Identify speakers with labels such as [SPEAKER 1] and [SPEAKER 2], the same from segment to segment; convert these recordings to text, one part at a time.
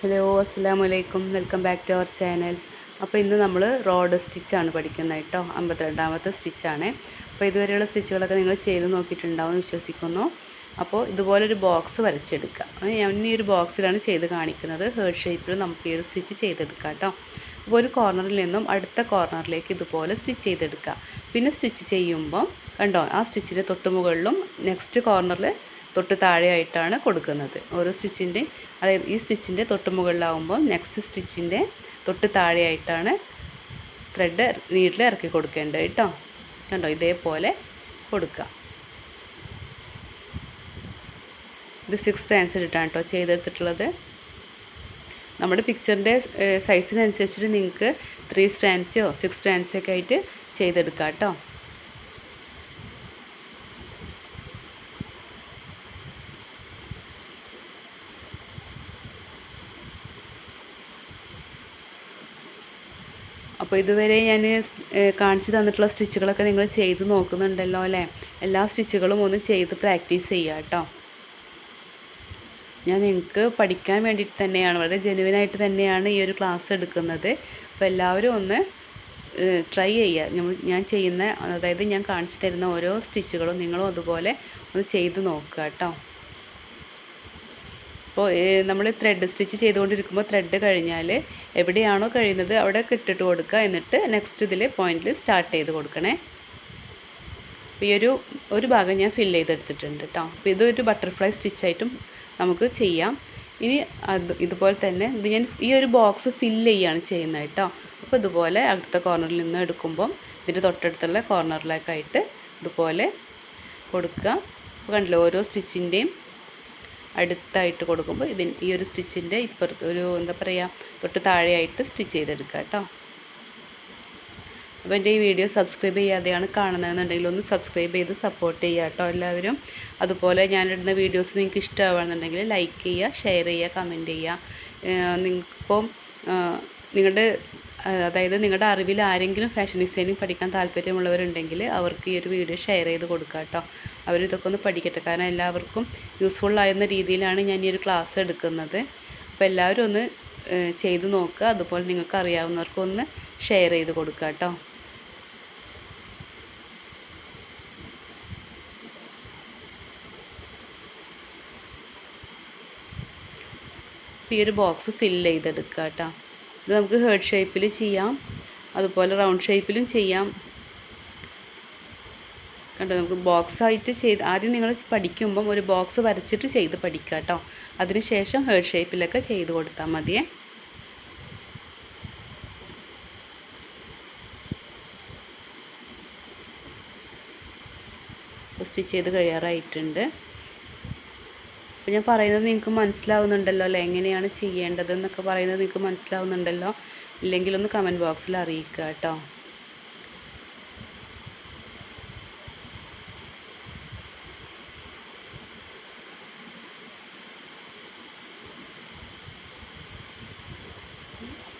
[SPEAKER 1] Hello, അസ്സലാമു അലൈക്കും. Welcome back to our channel. അപ്പോൾ ഇന്ന് നമ്മൾ റോഡ് സ്റ്റിച്ചാണ് പഠിക്കുന്നത് കേട്ടോ. 52ാമത്തെ സ്റ്റിച്ചാണ്. അപ്പോൾ ഇതുവരെയുള്ള സ്റ്റിച്ചുകളൊക്കെ നിങ്ങൾ ചെയ്ത് നോക്കിയിട്ടുണ്ടാവും എന്ന് വിശ്വസിക്കുന്നു. അപ്പോൾ ഇതുപോലൊരു ബോക്സ് വരച്ചെടുക്കുക. ഞാൻ ഈ ഒരു ബോക്സിലാണ് ചെയ്ത് കാണിക്കുന്നത്. ഹേർട്ട് ഷേപ്പിൽ നമുക്ക് ഈ ഒരു സ്റ്റിച്ച് ചെയ്തെടുക്കാം കേട്ടോ. അപ്പോൾ ഒരു കോർണറിൽ നിന്നും അടുത്ത കോർണറിലേക്ക് ഇതുപോലെ സ്റ്റിച്ച് ചെയ്തെടുക്കുക. പിന്നെ സ്റ്റിച്ച് ചെയ്യുമ്പോൾ കണ്ടോ, ആ സ്റ്റിച്ചിൻ്റെ തൊട്ടുമുകളിലും നെക്സ്റ്റ് കോർണറിൽ തൊട്ട് താഴെയായിട്ടാണ് കൊടുക്കുന്നത് ഓരോ സ്റ്റിച്ചിൻ്റെ. അതായത് ഈ സ്റ്റിച്ചിൻ്റെ തൊട്ട് മുകളിലാവുമ്പോൾ നെക്സ്റ്റ് സ്റ്റിച്ചിൻ്റെ തൊട്ട് താഴെയായിട്ടാണ് ത്രെഡ് നീഡിൽ ഇറക്കി കൊടുക്കേണ്ടത് കേട്ടോ. കണ്ടോ, ഇതേപോലെ കൊടുക്കുക. ഇത് 6 strands ഇട്ടിട്ടാണ് കേട്ടോ ചെയ്തെടുത്തിട്ടുള്ളത്. നമ്മുടെ പിക്ചറിൻ്റെ സൈസിനനുസരിച്ചിട്ട് നിങ്ങൾക്ക് 3 strandsോ 6 strandsോ ഒക്കെ ആയിട്ട് ചെയ്തെടുക്കാം കേട്ടോ. അപ്പോൾ ഇതുവരെ ഞാൻ കാണിച്ചു തന്നിട്ടുള്ള സ്റ്റിച്ചുകളൊക്കെ നിങ്ങൾ ചെയ്ത് നോക്കുന്നുണ്ടല്ലോ അല്ലേ? എല്ലാ സ്റ്റിച്ചുകളും ഒന്ന് ചെയ്ത് പ്രാക്ടീസ് ചെയ്യുക കേട്ടോ. ഞാൻ നിങ്ങൾക്ക് പഠിക്കാൻ വേണ്ടിയിട്ട് തന്നെയാണ്, വളരെ ജെനുവിനായിട്ട് തന്നെയാണ് ഈ ഒരു ക്ലാസ് എടുക്കുന്നത്. അപ്പോൾ എല്ലാവരും ഒന്ന് ട്രൈ ചെയ്യുക. ഞാൻ ചെയ്യുന്ന, അതായത് ഞാൻ കാണിച്ചു തരുന്ന ഓരോ സ്റ്റിച്ചുകളും നിങ്ങളും അതുപോലെ ഒന്ന് ചെയ്ത് നോക്കുക കേട്ടോ. അപ്പോൾ നമ്മൾ ത്രെഡ് സ്റ്റിച്ച് ചെയ്തുകൊണ്ടിരിക്കുമ്പോൾ ത്രെഡ് കഴിഞ്ഞാൽ എവിടെയാണോ കഴിയുന്നത് അവിടെ ഇട്ടിട്ട് കൊടുക്കുക. എന്നിട്ട് നെക്സ്റ്റ് ഇതിൽ പോയിന്റിൽ സ്റ്റാർട്ട് ചെയ്ത് കൊടുക്കണേ. അപ്പോൾ ഈ ഒരു ഭാഗം ഞാൻ ഫില്ല് ചെയ്തെടുത്തിട്ടുണ്ട് കേട്ടോ. അപ്പോൾ ഇതൊരു ബട്ടർഫ്ലൈ സ്റ്റിച്ചായിട്ടും നമുക്ക് ചെയ്യാം. ഇനി ഇതുപോലെ തന്നെ ഞാൻ ഈ ഒരു ബോക്സ് ഫില്ല് ചെയ്യുകയാണ് ചെയ്യുന്നത് കേട്ടോ. അപ്പോൾ ഇതുപോലെ അടുത്ത കോർണറിൽ നിന്ന് എടുക്കുമ്പം ഇതിൻ്റെ തൊട്ടടുത്തുള്ള കോർണറിലേക്കായിട്ട് ഇതുപോലെ കൊടുക്കുക. അപ്പോൾ കണ്ടില്ലേ, ഓരോ സ്റ്റിച്ചിൻ്റെയും അടുത്തായിട്ട് കൊടുക്കുമ്പോൾ ഈ ഒരു സ്റ്റിച്ചിൻ്റെ ഇപ്പുറത്ത് ഒരു എന്താ പറയുക, തൊട്ട് താഴെയായിട്ട് സ്റ്റിച്ച് ചെയ്തെടുക്കുക കേട്ടോ. അപ്പോൾ എൻ്റെ ഈ വീഡിയോ സബ്സ്ക്രൈബ് ചെയ്യാതെയാണ് കാണുന്നതെന്നുണ്ടെങ്കിൽ ഒന്ന് സബ്സ്ക്രൈബ് ചെയ്ത് സപ്പോർട്ട് ചെയ്യുക കേട്ടോ എല്ലാവരും. അതുപോലെ ഞാനിടുന്ന വീഡിയോസ് നിങ്ങൾക്ക് ഇഷ്ടമാവുകയാണെന്നുണ്ടെങ്കിൽ ലൈക്ക് ചെയ്യുക, ഷെയർ ചെയ്യുക, കമൻറ്റ് ചെയ്യുക. നിങ്ങൾക്കിപ്പോൾ അതായത് നിങ്ങളുടെ അറിവിൽ ആരെങ്കിലും ഫാഷൻ ഡിസൈനിങ് പഠിക്കാൻ താല്പര്യമുള്ളവരുണ്ടെങ്കിൽ അവർക്ക് ഈ ഒരു വീഡിയോ ഷെയർ ചെയ്ത് കൊടുക്കുക കേട്ടോ. അവരിതൊക്കെ ഒന്ന് പഠിക്കട്ടെ. കാരണം എല്ലാവർക്കും യൂസ്ഫുൾ ആകുന്ന രീതിയിലാണ് ഞാൻ ഈ ഒരു ക്ലാസ് എടുക്കുന്നത്. അപ്പോൾ എല്ലാവരും ഒന്ന് ചെയ്ത് നോക്കുക. അതുപോലെ നിങ്ങൾക്ക് അറിയാവുന്നവർക്കൊന്ന് ഷെയർ ചെയ്ത് കൊടുക്കുക കേട്ടോ. ഈ ഒരു ബോക്സ് ഫില്ല് ചെയ്തെടുക്കുക കേട്ടോ. ഇത് നമുക്ക് ഹേർട്ട് ഷേപ്പിൽ ചെയ്യാം, അതുപോലെ റൗണ്ട് ഷേപ്പിലും ചെയ്യാം. കണ്ടോ, നമുക്ക് ബോക്സ് ആയിട്ട് ആദ്യം നിങ്ങൾ പഠിക്കുമ്പം ഒരു ബോക്സ് വരച്ചിട്ട് ചെയ്ത് പഠിക്കുക കേട്ടോ. അതിനുശേഷം ഹേർട്ട് ഷേപ്പിലൊക്കെ ചെയ്ത് കൊടുത്താൽ മതിയേ. സ്റ്റിച്ച് ചെയ്ത് കഴിയാറായിട്ടുണ്ട്. അപ്പോൾ ഞാൻ പറയുന്നത് നിങ്ങൾക്ക് മനസ്സിലാവുന്നുണ്ടല്ലോ അല്ലേ? എങ്ങനെയാണ് ചെയ്യേണ്ടതെന്നൊക്കെ പറയുന്നത് നിങ്ങൾക്ക് മനസ്സിലാവുന്നുണ്ടല്ലോ? ഇല്ലെങ്കിലൊന്ന് കമൻറ്റ് ബോക്സിൽ അറിയിക്കുക കേട്ടോ.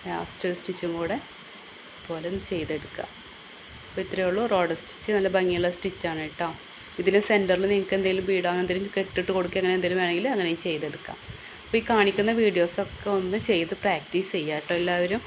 [SPEAKER 1] ലാസ്റ്റ് ഒരു സ്റ്റിച്ചും കൂടെ പോലെ ചെയ്തെടുക്കുക. അപ്പോൾ ഇത്രയേ ഉള്ളൂ. റോഡ് സ്റ്റിച്ച് നല്ല ഭംഗിയുള്ള സ്റ്റിച്ചാണ് കേട്ടോ. ഇതിൽ സെൻറ്ററിൽ നിങ്ങൾക്ക് എന്തെങ്കിലും ബീഡോ അങ്ങനെ എന്തെങ്കിലും കെട്ടിട്ട് കൊടുക്കുക, അങ്ങനെ എന്തെങ്കിലും വേണമെങ്കിൽ അങ്ങനെ ചെയ്തെടുക്കാം. അപ്പോൾ ഈ കാണിക്കുന്ന വീഡിയോസൊക്കെ ഒന്ന് ചെയ്ത് പ്രാക്ടീസ് ചെയ്യുക കേട്ടോ എല്ലാവരും.